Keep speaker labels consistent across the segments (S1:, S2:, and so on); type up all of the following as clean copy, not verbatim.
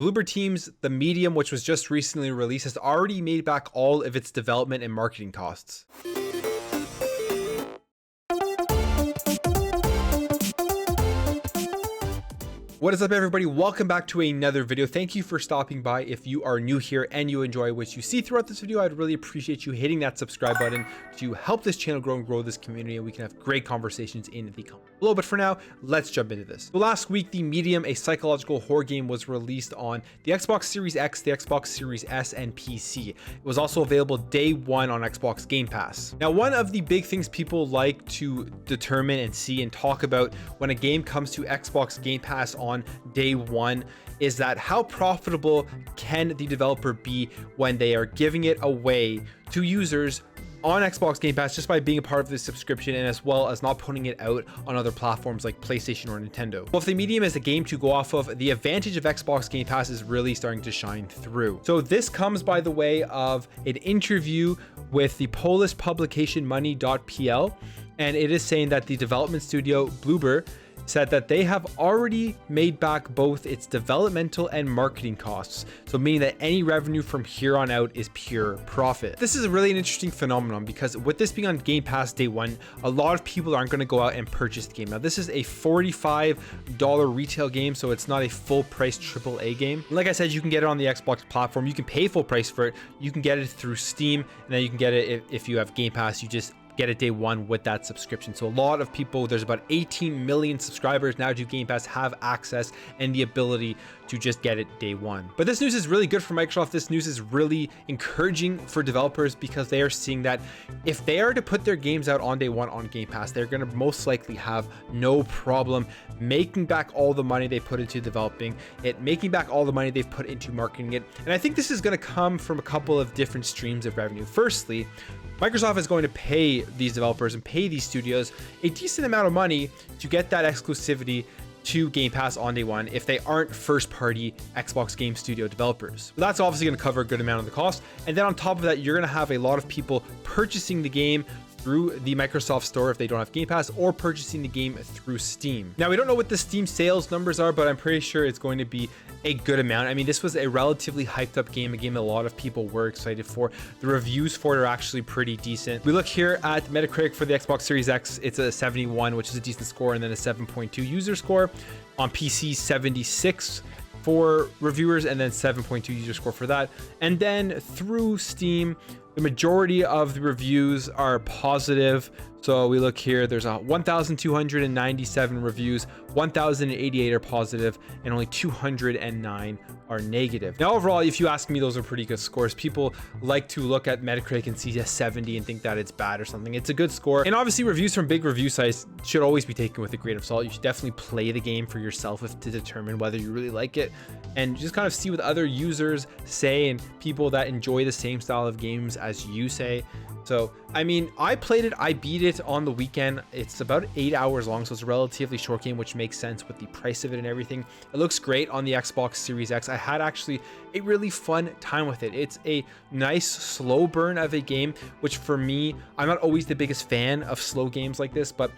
S1: Bloober Teams, the Medium, which was just recently released, has already made back all of its development and marketing costs. What is up, everybody? Welcome back to another video. Thank you for stopping by. If you are new here and you enjoy what you see throughout this video, I'd really appreciate you hitting that subscribe button to help this channel grow and grow this community, and we can have great conversations in the comments below. But for now, let's jump into this. So last week, The Medium, a psychological horror game, was released on the Xbox Series X, the Xbox Series S, and PC. It was also available day one on Xbox Game Pass. Now, one of the big things people like to determine and see and talk about when a game comes to Xbox Game Pass on day one is that how profitable can the developer be when they are giving it away to users on Xbox Game Pass just by being a part of the subscription, and as well as not putting it out on other platforms like PlayStation or Nintendo. Well, if The Medium is a game to go off of, the advantage of Xbox Game Pass is really starting to shine through. So this comes by the way of an interview with the Polish publication Money.pl, and it is saying that the development studio Bloober said that they have already made back both its developmental and marketing costs, so meaning that any revenue from here on out is pure profit. This is really an interesting phenomenon because with this being on Game Pass day one, a lot of people aren't going to go out and purchase the game. Now, this is a $45 retail game, so it's not a full price AAA game. Like I said, you can get it on the Xbox platform. You can pay full price for it. You can get it through Steam, and then you can get it if you have Game Pass. You just get it day one with that subscription. So a lot of people, there's about 18 million subscribers now to Game Pass, have access and the ability to just get it day one. But this news is really good for Microsoft. This news is really encouraging for developers because they are seeing that if they are to put their games out on day one on Game Pass, they're going to most likely have no problem making back all the money they put into developing it, making back all the money they've put into marketing it. And I think this is going to come from a couple of different streams of revenue. Firstly, Microsoft is going to pay these developers and pay these studios a decent amount of money to get that exclusivity to Game Pass on day one if they aren't first-party Xbox Game Studio developers. So that's obviously going to cover a good amount of the cost. And then on top of that, you're going to have a lot of people purchasing the game through the Microsoft Store if they don't have Game Pass, or purchasing the game through Steam. Now, we don't know what the Steam sales numbers are, but I'm pretty sure it's going to be a good amount. I mean, this was a relatively hyped up game, a game a lot of people were excited for. The reviews for it are actually pretty decent. We look here at Metacritic for the Xbox Series X, it's a 71, which is a decent score, and then a 7.2 user score. On PC, 76 for reviewers, and then 7.2 user score for that. And then through Steam, the majority of the reviews are positive. So we look here, there's 1,297 reviews, 1,088 are positive, and only 209 are negative. Now, overall, if you ask me, those are pretty good scores. People like to look at Metacritic and see a 70 and think that it's bad or something. It's a good score. And obviously, reviews from big review sites should always be taken with a grain of salt. You should definitely play the game for yourself to determine whether you really like it, and just kind of see what other users say and people that enjoy the same style of games as you say. So, I mean, I played it, I beat it on the weekend. It's about 8 hours long, so it's a relatively short game, which makes sense with the price of it and everything. It looks great on the Xbox Series X. I had actually a really fun time with it. It's a nice slow burn of a game, which for me, I'm not always the biggest fan of slow games like this, but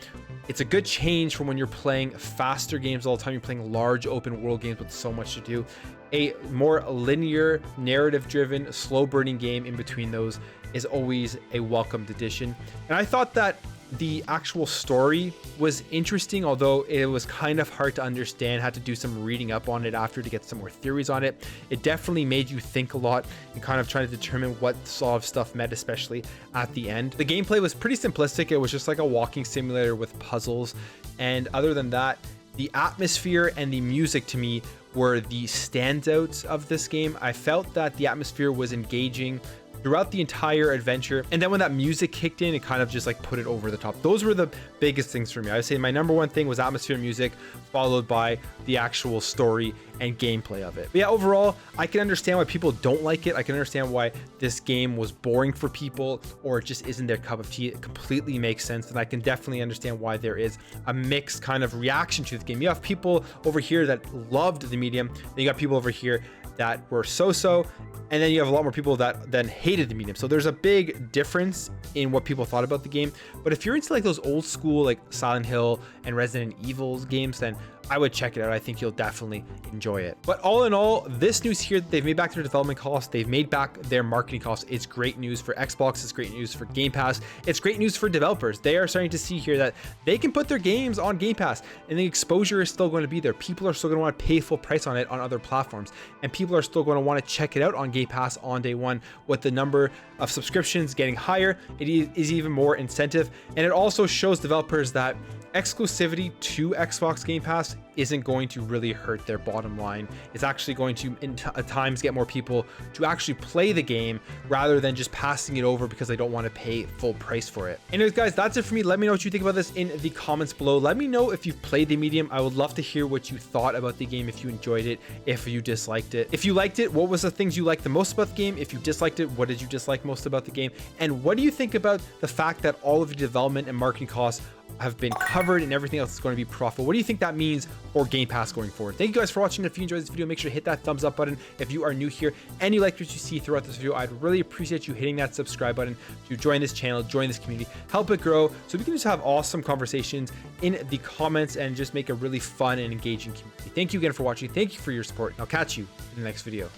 S1: it's a good change from when you're playing faster games all the time. You're playing large open world games with so much to do. A more linear, narrative driven, slow burning game in between those is always a welcomed addition. And I thought that the actual story was interesting, although it was kind of hard to understand. Had to do some reading up on it after to get some more theories on it. It definitely made you think a lot and kind of trying to determine what sort of stuff meant, especially at the end. The gameplay was pretty simplistic. It was just like a walking simulator with puzzles. And other than that, the atmosphere and the music to me were the standouts of this game. I felt that the atmosphere was engaging throughout the entire adventure, and then when that music kicked in, it kind of just like put it over the top. Those were the biggest things for me. I would say my number one thing was atmosphere, music, followed by the actual story and gameplay of it. But yeah, overall, I can understand why people don't like it. I can understand why this game was boring for people, or it just isn't their cup of tea. It completely makes sense, and I can definitely understand why there is a mixed kind of reaction to the game. You have people over here that loved the Medium, then you got people over here that were so-so, and then you have a lot more people that then hated the Medium. So there's a big difference in what people thought about the game. But if you're into like those old school like Silent Hill and Resident Evil games, then I would check it out. I think you'll definitely enjoy it. But all in all, this news here, they've made back their development costs, they've made back their marketing costs. It's great news for Xbox, it's great news for Game Pass, it's great news for developers. They are starting to see here that they can put their games on Game Pass and the exposure is still going to be there. People are still going to want to pay full price on it on other platforms, and people are still going to want to check it out on Game Pass on day one. With the number of subscriptions getting higher, it is even more incentive, and it also shows developers that exclusivity to Xbox Game Pass isn't going to really hurt their bottom line. It's actually going to at times get more people to actually play the game rather than just passing it over because they don't want to pay full price for it. Anyways, guys, that's it for me. Let me know what you think about this in the comments below. Let me know if you've played the Medium. I would love to hear what you thought about the game, if you enjoyed it, if you disliked it. If you liked it, what was the things you liked the most about the game? If you disliked it, what did you dislike most about the game? And what do you think about the fact that all of the development and marketing costs have been covered and everything else is going to be profitable? What do you think that means for Game Pass going forward? Thank you guys for watching. If you enjoyed this video, make sure to hit that thumbs up button. If you are new here and you like what you see throughout this video, I'd really appreciate you hitting that subscribe button to join this channel, join this community, help it grow so we can just have awesome conversations in the comments and just make a really fun and engaging community. Thank you again for watching. Thank you for your support. I'll catch you in the next video.